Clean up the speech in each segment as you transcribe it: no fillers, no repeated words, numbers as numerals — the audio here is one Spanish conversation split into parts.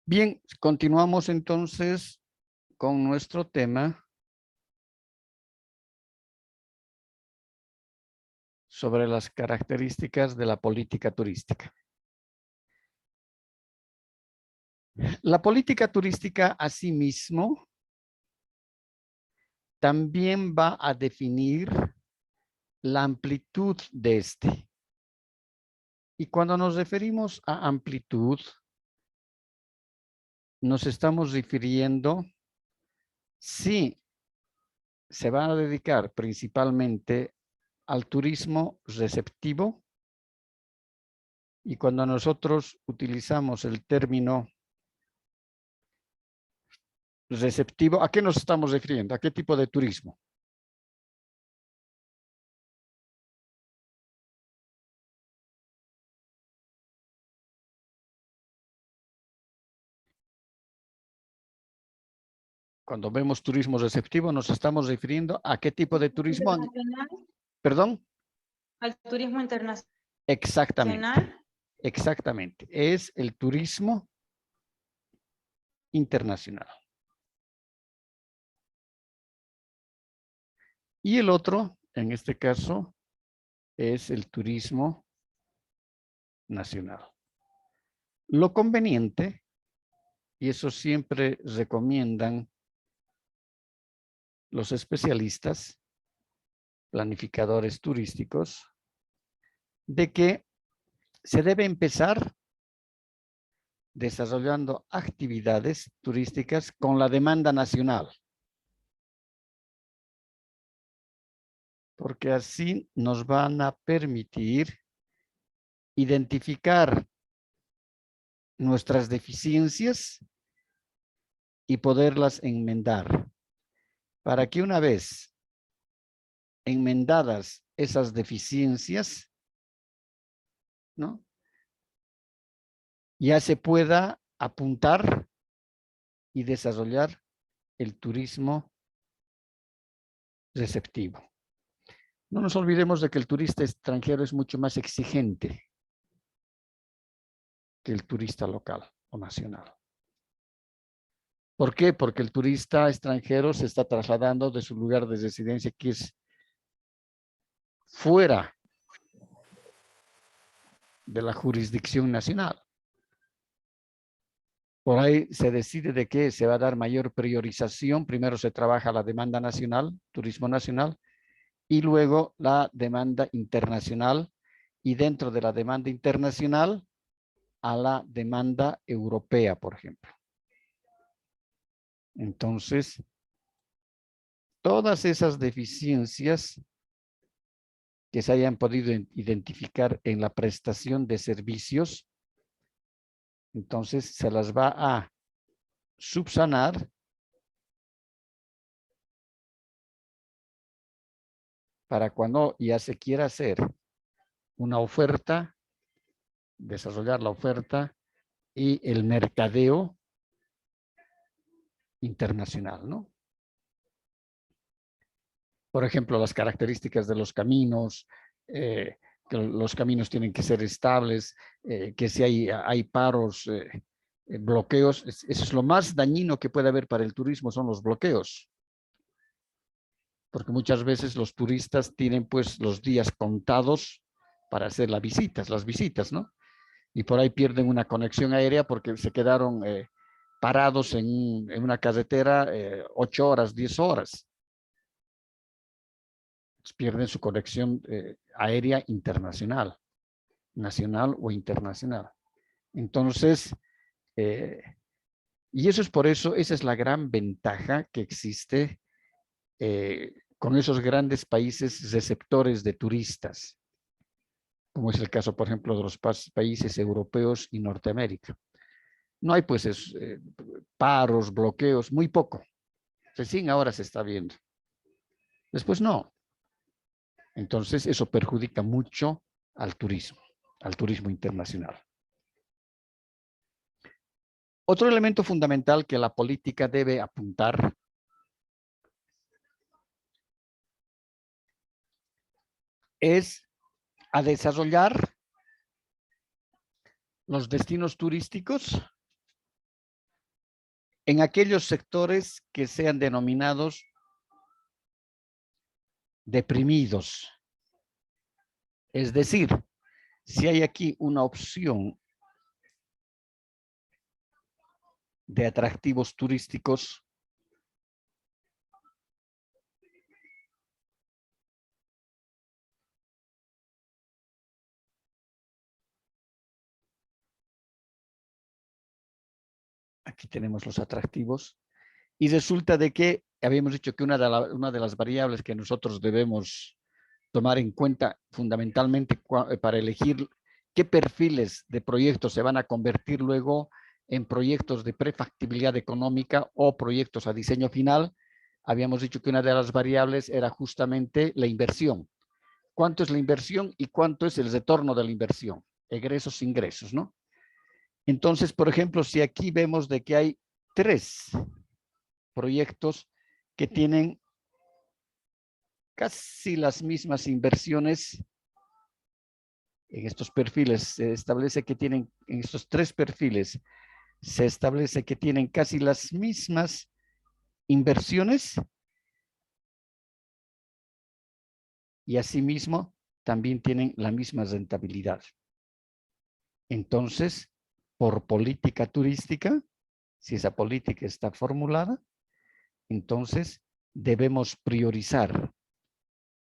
Bien, continuamos entonces con nuestro tema sobre las características de la política turística. La política turística asimismo también va a definir la amplitud de este. Y cuando nos referimos a amplitud, nos estamos refiriendo si se va a dedicar principalmente al turismo receptivo. Y cuando nosotros utilizamos el término receptivo, ¿a qué nos estamos refiriendo? ¿A qué tipo de turismo? Cuando vemos turismo receptivo, nos estamos refiriendo a qué tipo de turismo. ¿Perdón? Al turismo internacional. Exactamente. Exactamente. Es el turismo internacional. Y el otro, en este caso, es el turismo nacional. Lo conveniente, y eso siempre recomiendan los especialistas, planificadores turísticos, de que se debe empezar desarrollando actividades turísticas con la demanda nacional. Porque así nos van a permitir identificar nuestras deficiencias y poderlas enmendar. Para que una vez enmendadas esas deficiencias, ¿no?, ya se pueda apuntar y desarrollar el turismo receptivo. No nos olvidemos de que el turista extranjero es mucho más exigente que el turista local o nacional. ¿Por qué? Porque el turista extranjero se está trasladando de su lugar de residencia, que es fuera de la jurisdicción nacional. Por ahí se decide de que se va a dar mayor priorización. Primero se trabaja la demanda nacional, turismo nacional, y luego la demanda internacional, y dentro de la demanda internacional a la demanda europea, por ejemplo. Entonces, todas esas deficiencias que se hayan podido identificar en la prestación de servicios, entonces se las va a subsanar para cuando ya se quiera hacer una oferta, desarrollar la oferta y el mercadeo internacional, ¿no? Por ejemplo, las características de los caminos, que los caminos tienen que ser estables, que si hay paros, bloqueos, eso es lo más dañino que puede haber para el turismo, son los bloqueos. Porque muchas veces los turistas tienen pues los días contados para hacer las visitas, ¿no? Y por ahí pierden una conexión aérea porque se quedaron parados en una carretera 8 horas, 10 horas. Pierden su conexión aérea internacional, nacional o internacional. Entonces, y eso es por eso, esa es la gran ventaja que existe con esos grandes países receptores de turistas, como es el caso, por ejemplo, de los países europeos y Norteamérica. No hay pues paros, bloqueos, muy poco. Recién ahora se está viendo. Después no. Entonces eso perjudica mucho al turismo internacional. Otro elemento fundamental que la política debe apuntar es a desarrollar los destinos turísticos en aquellos sectores que sean denominados deprimidos. Es decir, si hay aquí una opción de atractivos turísticos, aquí tenemos los atractivos, y resulta de que habíamos dicho que una de las variables que nosotros debemos tomar en cuenta fundamentalmente para elegir qué perfiles de proyectos se van a convertir luego en proyectos de prefactibilidad económica o proyectos a diseño final, habíamos dicho que una de las variables era justamente la inversión. ¿Cuánto es la inversión y cuánto es el retorno de la inversión? Egresos, ingresos, ¿no? Entonces, por ejemplo, si aquí vemos de que hay 3 proyectos que tienen casi las mismas inversiones en estos perfiles, se establece que tienen, en estos 3 perfiles, se establece que tienen casi las mismas inversiones y asimismo también tienen la misma rentabilidad. Entonces, por política turística, si esa política está formulada, entonces debemos priorizar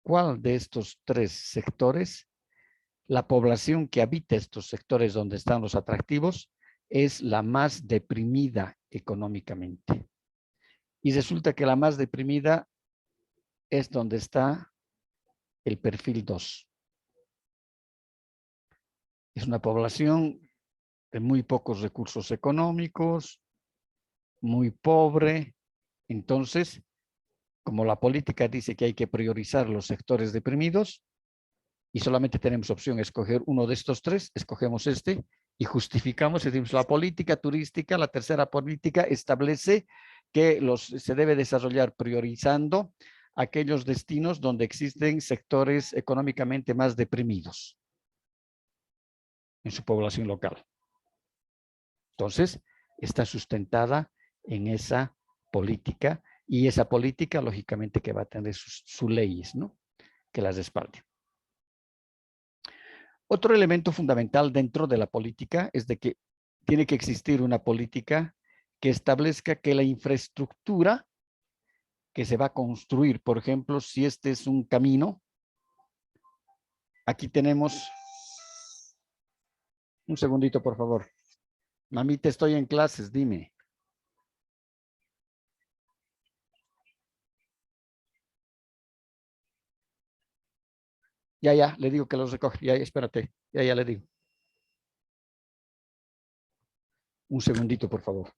cuál de estos 3 sectores, la población que habita estos sectores donde están los atractivos, es la más deprimida económicamente. Y resulta que la más deprimida es donde está el perfil 2. Es una población de muy pocos recursos económicos, muy pobre. Entonces, como la política dice que hay que priorizar los sectores deprimidos y solamente tenemos opción de escoger uno de estos 3, escogemos este y justificamos, decimos, la política turística, la tercera política establece que se debe desarrollar priorizando aquellos destinos donde existen sectores económicamente más deprimidos en su población local. Entonces, está sustentada en esa política y esa política, lógicamente, que va a tener sus leyes, ¿no? Que las respalden. Otro elemento fundamental dentro de la política es de que tiene que existir una política que establezca que la infraestructura que se va a construir, por ejemplo, si este es un camino, aquí tenemos, un segundito, por favor. Mamita, estoy en clases, dime. Ya, le digo que los recoge. Ya, espérate. Ya le digo. Un segundito, por favor.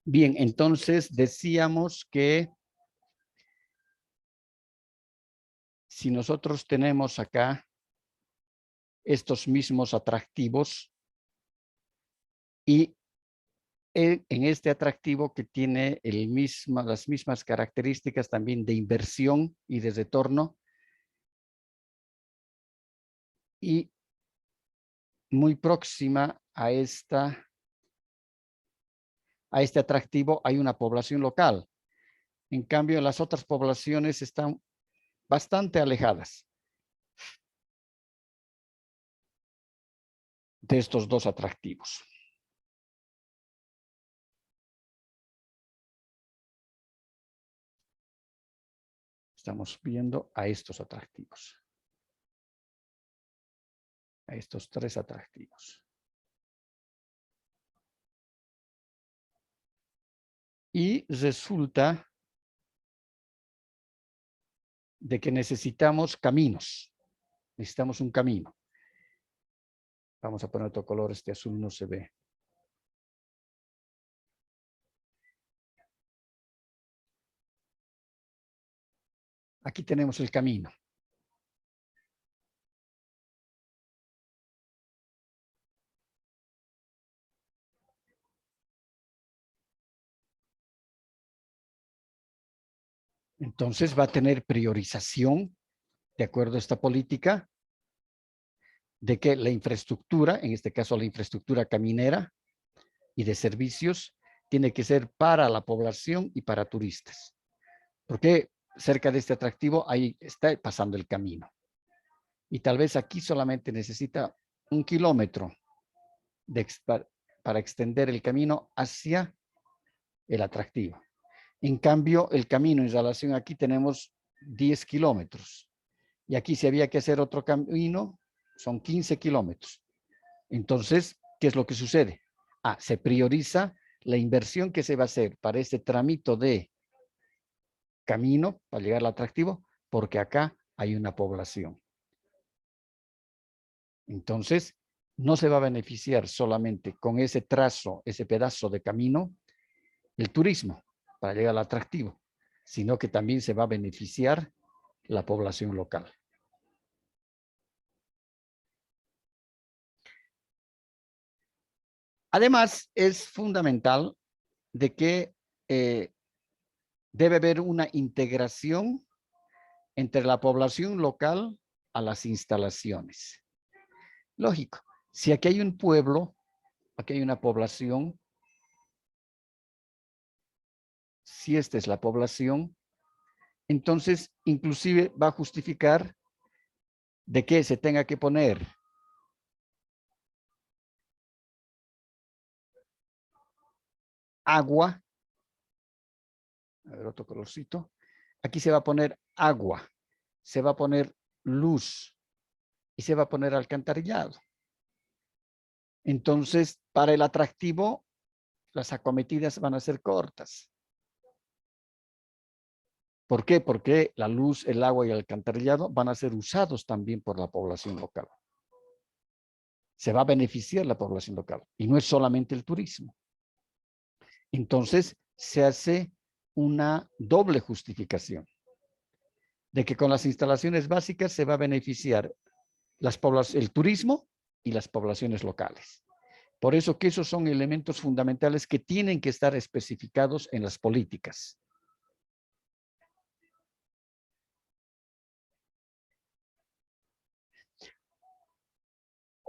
Bien, entonces decíamos que si nosotros tenemos acá estos mismos atractivos y en este atractivo que tiene las mismas características también de inversión y de retorno y muy próxima a este atractivo hay una población local. En cambio, las otras poblaciones están bastante alejadas. de estos dos atractivos. Estamos viendo a estos atractivos. A estos tres atractivos. Y resulta de que necesitamos caminos. Necesitamos un camino. Vamos a poner otro color, este azul no se ve. Aquí tenemos el camino. Entonces va a tener priorización, de acuerdo a esta política, de que la infraestructura, en este caso la infraestructura caminera y de servicios, tiene que ser para la población y para turistas. Porque cerca de este atractivo ahí está pasando el camino. Y tal vez aquí solamente necesita 1 kilómetro para extender el camino hacia el atractivo. En cambio, el camino en relación aquí tenemos 10 kilómetros. Y aquí si había que hacer otro camino, son 15 kilómetros. Entonces, ¿qué es lo que sucede? Se prioriza la inversión que se va a hacer para este tramito de camino para llegar al atractivo, porque acá hay una población. Entonces, no se va a beneficiar solamente con ese trazo, ese pedazo de camino, el turismo para llegar al atractivo, sino que también se va a beneficiar la población local. Además, es fundamental de que debe haber una integración entre la población local a las instalaciones. Lógico, si aquí hay un pueblo, aquí hay una población, si esta es la población, entonces inclusive va a justificar de que se tenga que poner agua. A ver, otro colorcito. Aquí se va a poner agua, se va a poner luz y se va a poner alcantarillado. Entonces, para el atractivo, las acometidas van a ser cortas. ¿Por qué? Porque la luz, el agua y el alcantarillado van a ser usados también por la población local. Se va a beneficiar la población local y no es solamente el turismo. Entonces, se hace una doble justificación de que con las instalaciones básicas se va a beneficiar el turismo y las poblaciones locales. Por eso que esos son elementos fundamentales que tienen que estar especificados en las políticas.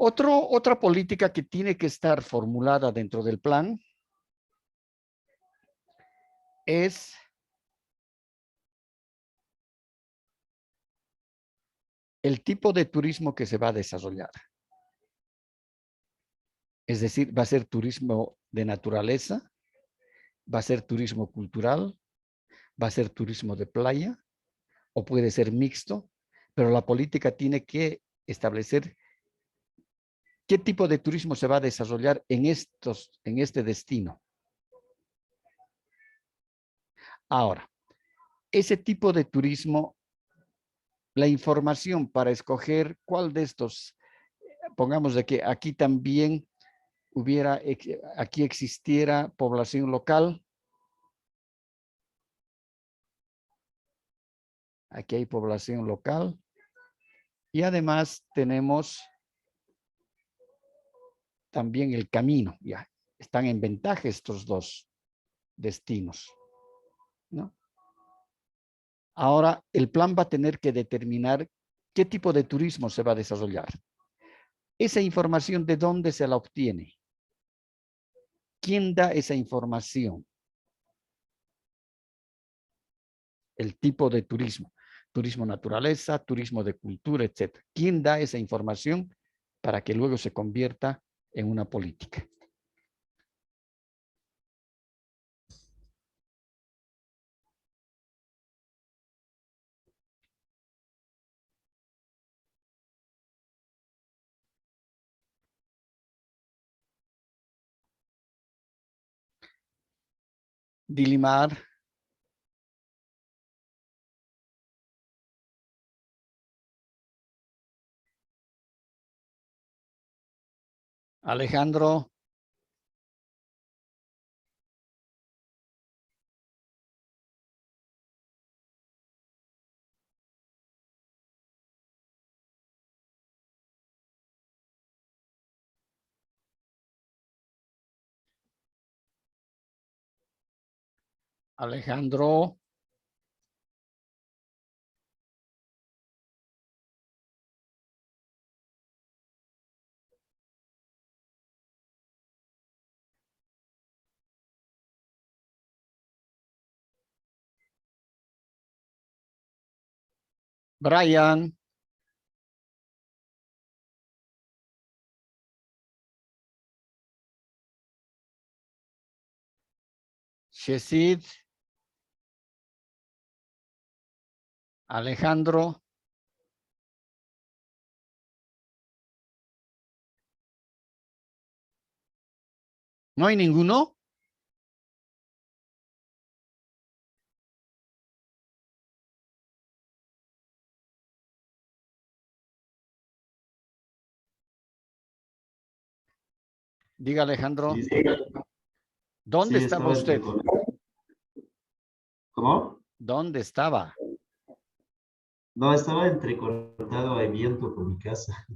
Otra política que tiene que estar formulada dentro del plan es el tipo de turismo que se va a desarrollar. Es decir, va a ser turismo de naturaleza, va a ser turismo cultural, va a ser turismo de playa o puede ser mixto, pero la política tiene que establecer qué tipo de turismo se va a desarrollar en este destino. Ahora, ese tipo de turismo, la información para escoger cuál de estos, pongamos de que aquí también aquí existiera población local. Aquí hay población local. Y además tenemos también el camino. Ya están en ventaja estos dos destinos, ¿no? Ahora, el plan va a tener que determinar qué tipo de turismo se va a desarrollar. Esa información, ¿de dónde se la obtiene? ¿Quién da esa información? El tipo de turismo. Turismo naturaleza, turismo de cultura, etc. ¿Quién da esa información para que luego se convierta en una política. Dilimar. Alejandro. Alejandro. Brian. Shesid. Alejandro. ¿No hay ninguno? Diga, Alejandro. Sí, sí. ¿Dónde Sí, estaba estaba usted? ¿Cómo? ¿Dónde estaba? No, estaba entrecortado, hay viento por mi casa.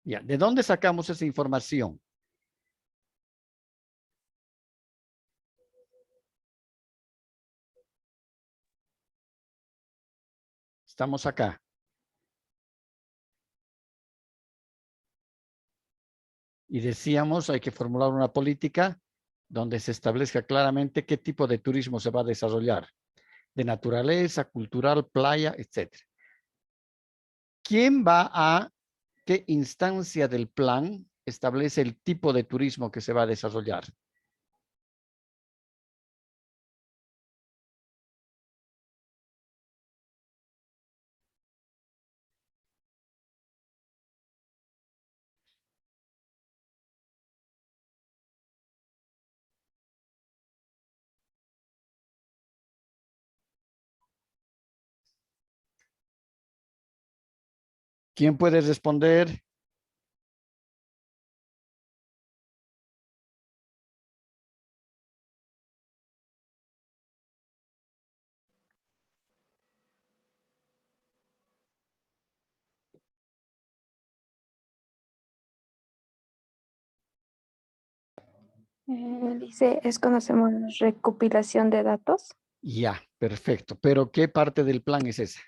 Ya, ¿de dónde sacamos esa información? Estamos acá. Y decíamos, hay que formular una política donde se establezca claramente qué tipo de turismo se va a desarrollar. De naturaleza, cultural, playa, etc. ¿Quién va a qué instancia del plan establece el tipo de turismo que se va a desarrollar? ¿Quién puede responder? Dice, es conocemos recopilación de datos. Ya, perfecto. Pero ¿qué parte del plan es esa?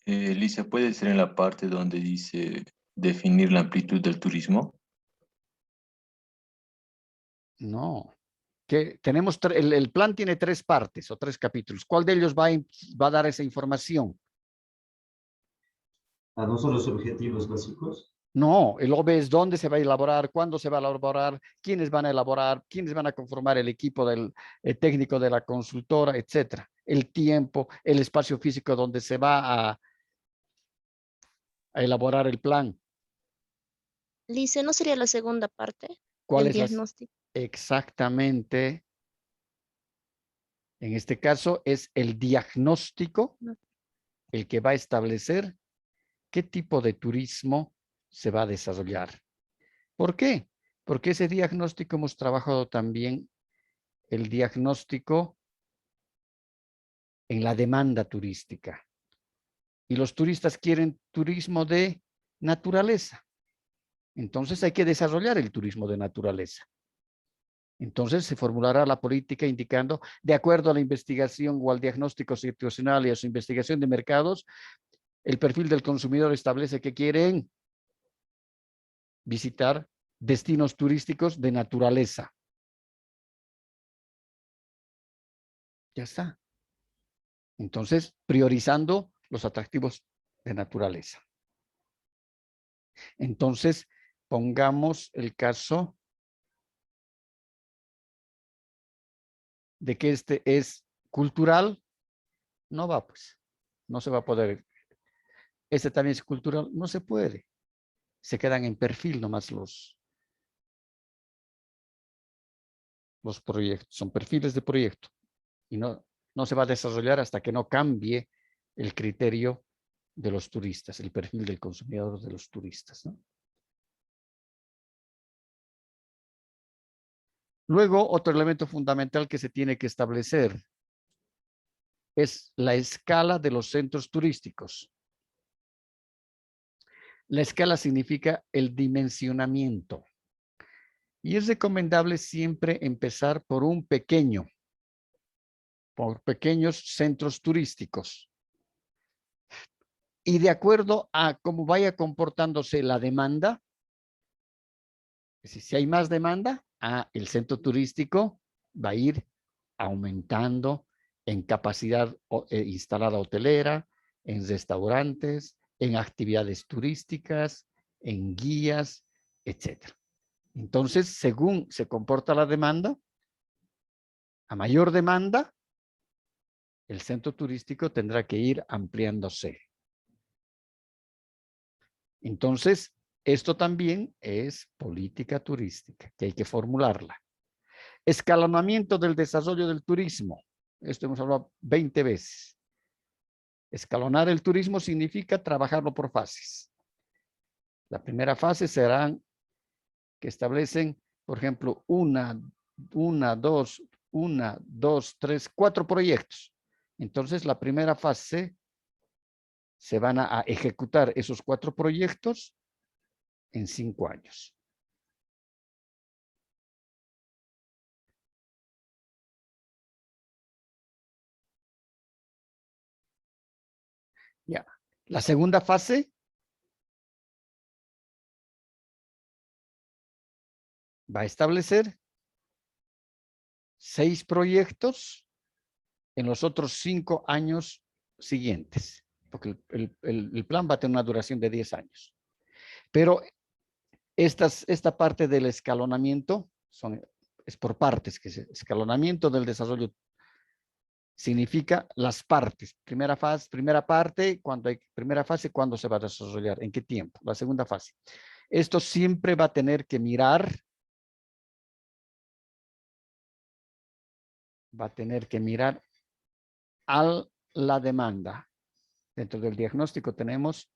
Lisa, ¿puede ser en la parte donde dice definir la amplitud del turismo? No. Que tenemos el plan tiene 3 partes o 3 capítulos. ¿Cuál de ellos va a dar esa información? Ah, ¿no son los objetivos básicos? No, el OB es dónde se va a elaborar, cuándo se va a elaborar, quiénes van a elaborar, quiénes van a conformar el equipo del técnico de la consultora, etcétera. El tiempo, el espacio físico donde se va a elaborar el plan. Lice, ¿no sería la segunda parte ¿Cuál del es la diagnóstico? exactamente? En este caso es el diagnóstico No. el que va a establecer qué tipo de turismo se va a desarrollar. ¿Por qué? Porque ese diagnóstico hemos trabajado también el diagnóstico en la demanda turística. Y los turistas quieren turismo de naturaleza. Entonces hay que desarrollar el turismo de naturaleza. Entonces se formulará la política indicando, de acuerdo a la investigación o al diagnóstico situacional y a su investigación de mercados, el perfil del consumidor establece que quieren visitar destinos turísticos de naturaleza. Ya está. Entonces, priorizando los atractivos de naturaleza. Entonces, pongamos el caso de que este es cultural. No va, pues. No se va a poder. Este también es cultural. No se puede. Se quedan en perfil nomás los proyectos. Son perfiles de proyecto. Y no se va a desarrollar hasta que no cambie el criterio de los turistas, el perfil del consumidor de los turistas, ¿no? Luego, otro elemento fundamental que se tiene que establecer es la escala de los centros turísticos. La escala significa el dimensionamiento. Y es recomendable siempre empezar por pequeños centros turísticos. Y de acuerdo a cómo vaya comportándose la demanda, si hay más demanda, el centro turístico va a ir aumentando en capacidad instalada hotelera, en restaurantes, en actividades turísticas, en guías, etc. Entonces, según se comporta la demanda, a mayor demanda, el centro turístico tendrá que ir ampliándose. Entonces, esto también es política turística, que hay que formularla. Escalonamiento del desarrollo del turismo. Esto hemos hablado 20 veces. Escalonar el turismo significa trabajarlo por fases. La primera fase serán que establecen, por ejemplo, 1, 2, 3, 4 proyectos. Entonces, la primera fase se van a ejecutar esos 4 proyectos en 5 años. Ya. La segunda fase va a establecer 6 proyectos en los otros 5 años siguientes, porque el plan va a tener una duración de 10 años. Pero esta parte del escalonamiento es por partes, que escalonamiento del desarrollo significa las partes. Primera fase, primera parte, primera fase, ¿cuándo se va a desarrollar? ¿En qué tiempo? La segunda fase. Esto siempre va a tener que mirar, a la demanda. Dentro del diagnóstico tenemos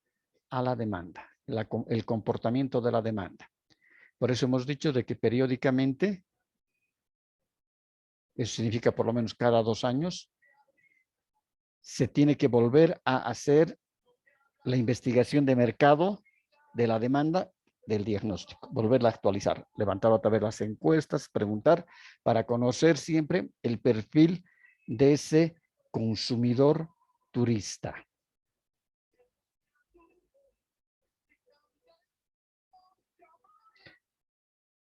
a la demanda, el comportamiento de la demanda. Por eso hemos dicho de que periódicamente, eso significa por lo menos cada 2 años, se tiene que volver a hacer la investigación de mercado de la demanda del diagnóstico, volverla a actualizar, levantar otra vez las encuestas, preguntar para conocer siempre el perfil de ese consumidor turista.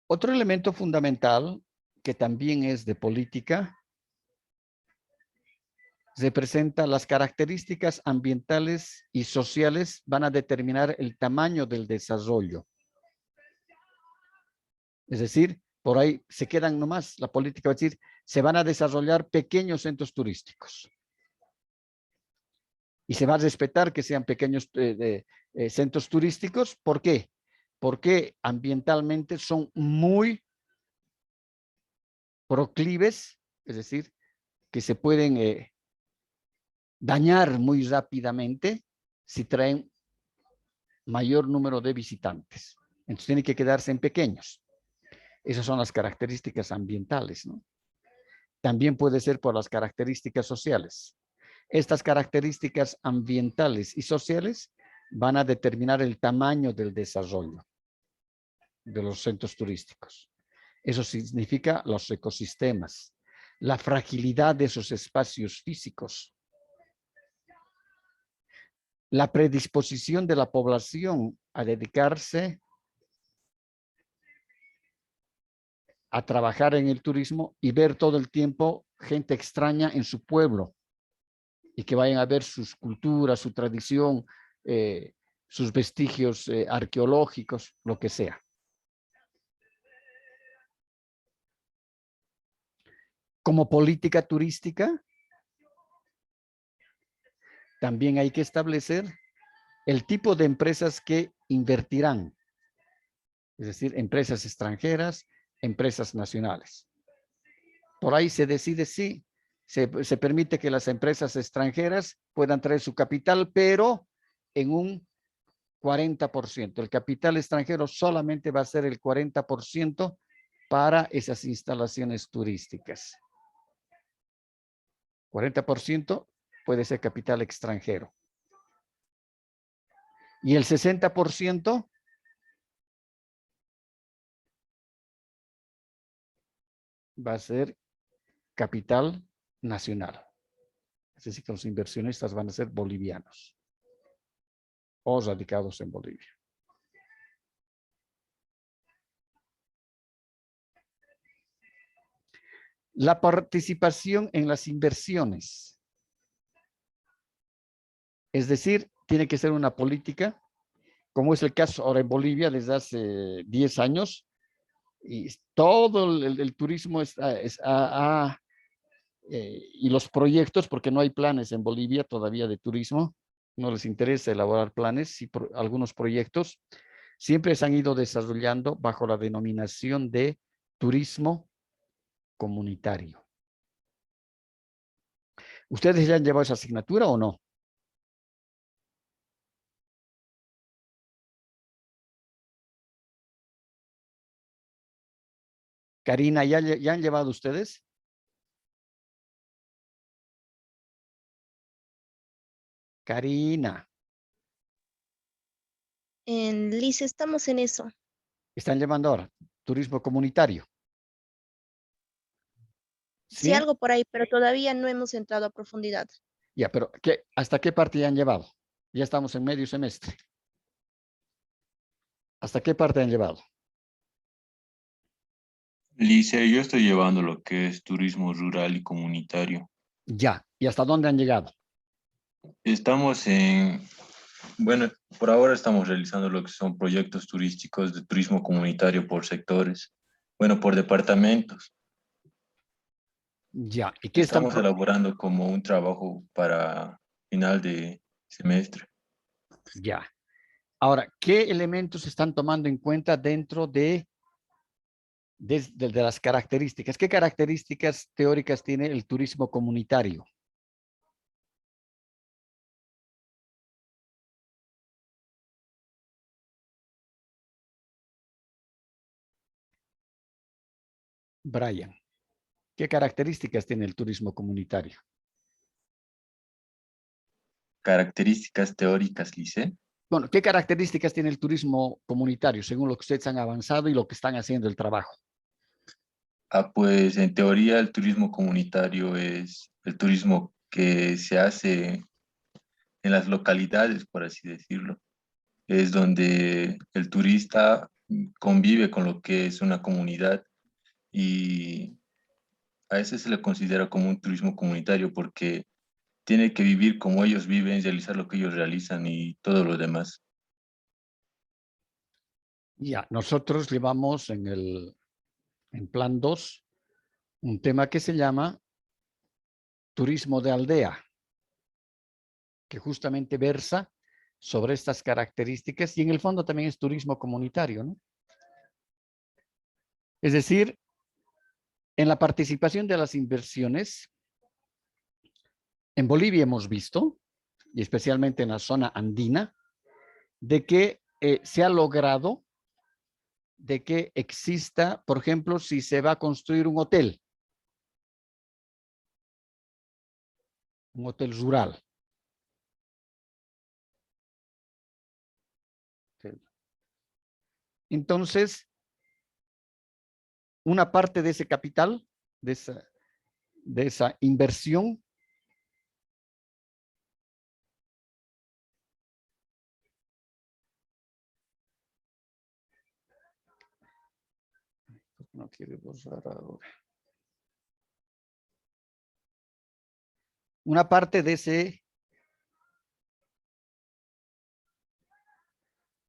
Otro elemento fundamental que también es de política representa las características ambientales y sociales van a determinar el tamaño del desarrollo. Es decir, por ahí se quedan nomás, la política va a decir, se van a desarrollar pequeños centros turísticos. Y se va a respetar que sean pequeños centros turísticos. ¿Por qué? Porque ambientalmente son muy proclives, es decir, que se pueden dañar muy rápidamente si traen mayor número de visitantes. Entonces tienen que quedarse en pequeños. Esas son las características ambientales, ¿no? También puede ser por las características sociales. Estas características ambientales y sociales van a determinar el tamaño del desarrollo de los centros turísticos. Eso significa los ecosistemas, la fragilidad de esos espacios físicos, la predisposición de la población a dedicarse a trabajar en el turismo y ver todo el tiempo gente extraña en su pueblo y que vayan a ver sus culturas, su tradición, sus vestigios arqueológicos, lo que sea. Como política turística, también hay que establecer el tipo de empresas que invertirán, es decir, empresas extranjeras, empresas nacionales. Por ahí se decide si se permite que las empresas extranjeras puedan traer su capital, pero en un 40%. El capital extranjero solamente va a ser el 40% para esas instalaciones turísticas. 40% puede ser capital extranjero. Y el 60% va a ser capital nacional. Es decir, que los inversionistas van a ser bolivianos o radicados en Bolivia. La participación en las inversiones. Es decir, tiene que ser una política, como es el caso ahora en Bolivia desde hace 10 años, y todo el turismo y los proyectos, porque no hay planes en Bolivia todavía de turismo, no les interesa elaborar planes, y algunos proyectos siempre se han ido desarrollando bajo la denominación de turismo comunitario. ¿Ustedes ya han llevado esa asignatura o no? Karina, ¿ya han llevado ustedes? Karina. En Lice estamos en eso. ¿Están llevando ahora turismo comunitario? Sí, algo por ahí, pero todavía no hemos entrado a profundidad. Ya, pero ¿hasta qué parte ya han llevado? Ya estamos en medio semestre. ¿Hasta qué parte han llevado? Lice, yo estoy llevando lo que es turismo rural y comunitario. Ya. ¿Y hasta dónde han llegado? Estamos bueno, por ahora estamos realizando lo que son proyectos turísticos de turismo comunitario por sectores, bueno, por departamentos. Ya. ¿Y qué están? Estamos elaborando como un trabajo para final de semestre. Ya. Ahora, ¿qué elementos están tomando en cuenta dentro de las características? ¿Qué características teóricas tiene el turismo comunitario? Brian, ¿qué características tiene el turismo comunitario? Características teóricas, Lice. Bueno, ¿qué características tiene el turismo comunitario según lo que ustedes han avanzado y lo que están haciendo el trabajo? Pues en teoría el turismo comunitario es el turismo que se hace en las localidades, por así decirlo. Es donde el turista convive con lo que es una comunidad y a ese se le considera como un turismo comunitario porque tiene que vivir como ellos viven, realizar lo que ellos realizan y todo lo demás. Ya, nosotros llevamos en plan 2 un tema que se llama turismo de aldea, que justamente versa sobre estas características y en el fondo también es turismo comunitario, ¿no? Es decir, en la participación de las inversiones, en Bolivia hemos visto, y especialmente en la zona andina, de que se ha logrado de que exista, por ejemplo, si se va a construir un hotel rural. Entonces, una parte de ese capital, de esa inversión, no quiere borrar ahora. Una parte de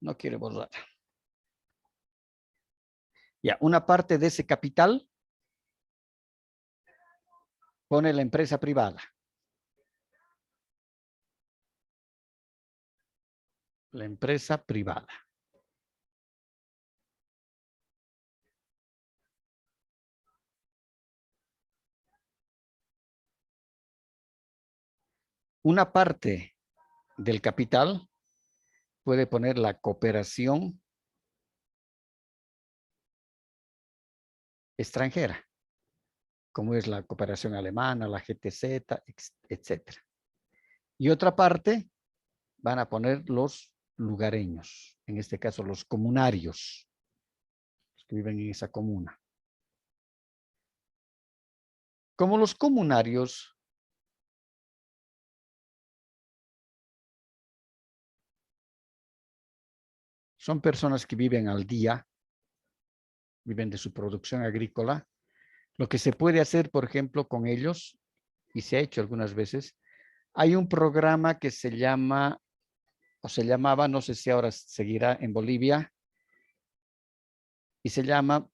No quiere borrar. Ya, una parte de ese capital pone la empresa privada. La empresa privada. Una parte del capital puede poner la cooperación extranjera, como es la cooperación alemana, la GTZ, etcétera. Y otra parte van a poner los lugareños, en este caso los comunarios, los que viven en esa comuna. Como los comunarios son personas que viven al día, viven de su producción agrícola, lo que se puede hacer, por ejemplo, con ellos, y se ha hecho algunas veces, hay un programa que se llama, o se llamaba, no sé si ahora seguirá en Bolivia, y se llama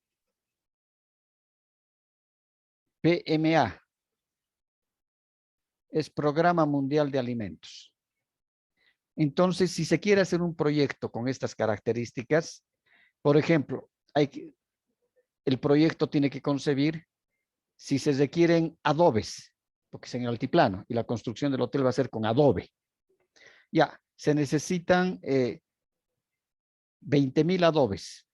PMA, es Programa Mundial de Alimentos. Entonces, si se quiere hacer un proyecto con estas características, por ejemplo, el proyecto tiene que concebir si se requieren adobes, porque es en el altiplano, y la construcción del hotel va a ser con adobe. Ya, se necesitan 20,000 adobes.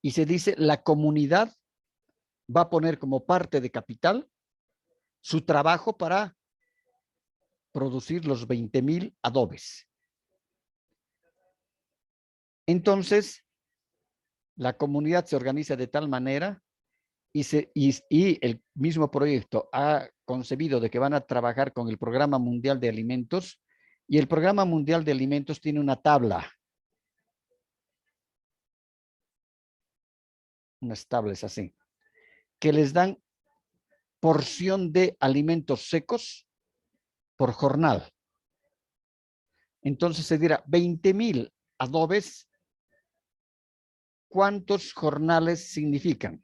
Y se dice, la comunidad va a poner como parte de capital su trabajo para producir los 20,000 adobes. Entonces, la comunidad se organiza de tal manera y el mismo proyecto ha concebido de que van a trabajar con el Programa Mundial de Alimentos, y el Programa Mundial de Alimentos tiene una tabla. Unas tablas así, que les dan porción de alimentos secos por jornal. Entonces se dirá 20,000 adobes, ¿cuántos jornales significan?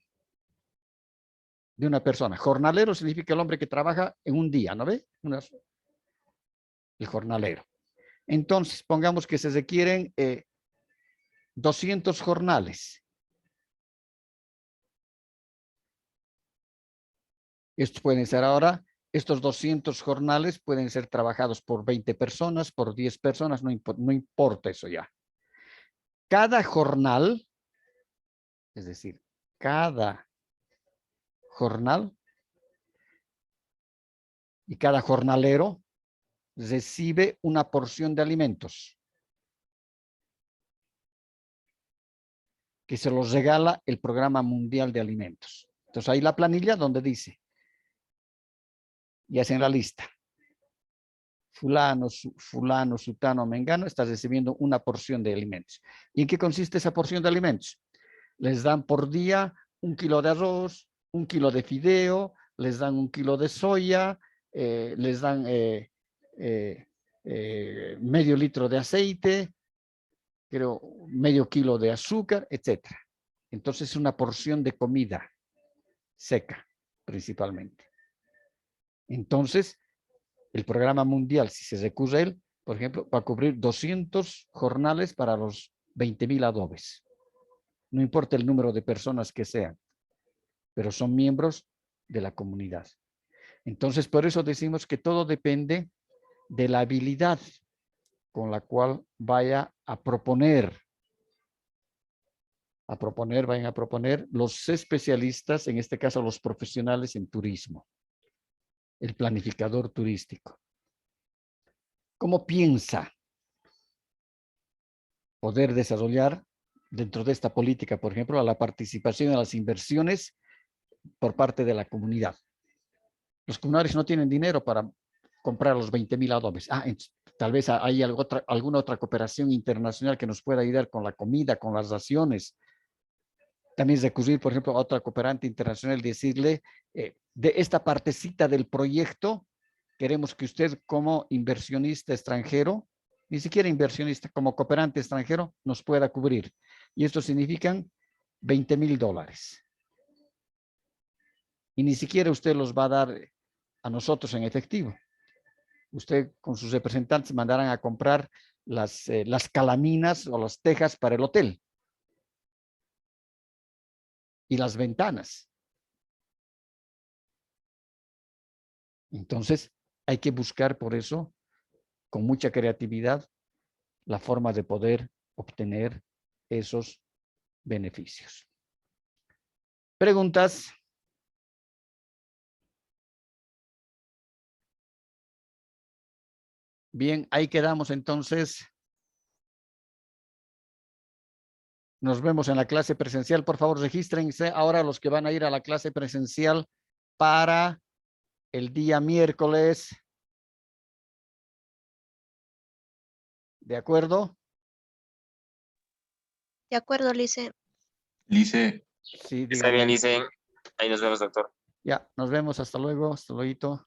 De una persona. Jornalero significa el hombre que trabaja en un día, ¿no ve? El jornalero. Entonces, pongamos que se requieren 200 jornales. Estos pueden ser ahora, estos 200 jornales pueden ser trabajados por 20 personas, por 10 personas, no importa eso ya. Cada jornal, es decir, cada jornal y cada jornalero recibe una porción de alimentos que se los regala el Programa Mundial de Alimentos. Entonces ahí la planilla donde dice, y hacen la lista, fulano, fulano, sutano, mengano, está recibiendo una porción de alimentos. ¿Y en qué consiste esa porción de alimentos? Les dan por día 1 kilo de arroz, 1 kilo de fideo, les dan 1 kilo de soya, les dan medio litro de aceite, creo medio kilo de azúcar, etc. Entonces es una porción de comida seca, principalmente. Entonces, el programa mundial, si se recurre a él, por ejemplo, va a cubrir 200 jornales para los 20,000 adobes. No importa el número de personas que sean, pero son miembros de la comunidad. Entonces, por eso decimos que todo depende de la habilidad con la cual vayan a proponer los especialistas, en este caso los profesionales en turismo, el planificador turístico. ¿Cómo piensa poder desarrollar dentro de esta política, por ejemplo, a la participación en las inversiones por parte de la comunidad? Los comunarios no tienen dinero para comprar los 20,000 adobes. Tal vez hay alguna otra cooperación internacional que nos pueda ayudar con la comida, con las raciones. también recurrir, por ejemplo, a otra cooperante internacional y decirle, de esta partecita del proyecto, queremos que usted como inversionista extranjero, ni siquiera inversionista, como cooperante extranjero, nos pueda cubrir. Y esto significan $20,000. Y ni siquiera usted los va a dar a nosotros en efectivo. Usted con sus representantes mandarán a comprar las calaminas o las tejas para el hotel. Y las ventanas. Entonces, hay que buscar por eso, con mucha creatividad, la forma de poder obtener esos beneficios. ¿Preguntas? Bien, ahí quedamos entonces. Nos vemos en la clase presencial. Por favor, regístrense ahora los que van a ir a la clase presencial para el día miércoles. ¿De acuerdo? De acuerdo, Lice. Lice, Sí, Está bien, dígame. Lice. Ahí nos vemos, doctor. Ya, nos vemos. Hasta luego. Hasta luego.